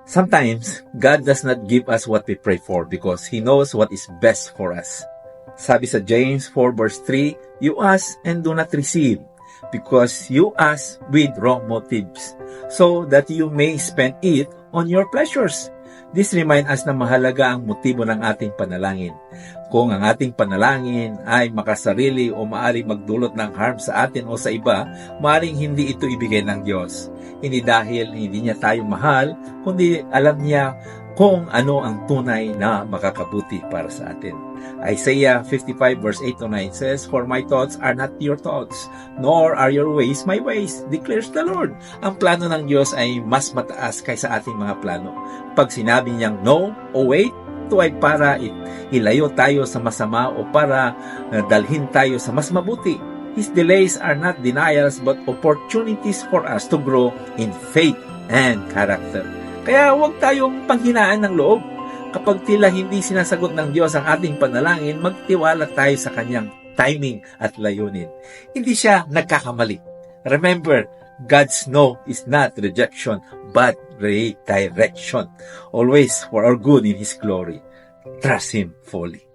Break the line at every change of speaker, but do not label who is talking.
Sometimes, God does not give us what we pray for because He knows what is best for us. Sabi sa James 4 verse 3, you ask and do not receive because you ask with wrong motives, so that you may spend it on your pleasures. This reminds us na mahalaga ang motibo ng ating panalangin. Kung ang ating panalangin ay makasarili o maaring magdulot ng harm sa atin o sa iba, maaring hindi ito ibigay ng Diyos. Hindi dahil hindi niya tayo mahal, kundi alam niya kung ano ang tunay na makakabuti para sa atin. Isaiah 55 verse 8-9 says, for my thoughts are not your thoughts, nor are your ways my ways, declares the Lord. Ang plano ng Diyos ay mas mataas kaysa ating mga plano. Pag sinabi niyang no o wait, ito ay para ilayo tayo sa masama o para dalhin tayo sa mas mabuti. His delays are not denials but opportunities for us to grow in faith and character. Kaya huwag tayong panghinaan ng loob. Kapag tila hindi sinasagot ng Diyos ang ating panalangin, magtiwala tayo sa Kanyang timing at layunin. Hindi siya nagkakamali. Remember, God's no is not rejection, but redirection. Always for our good in His glory. Trust Him fully.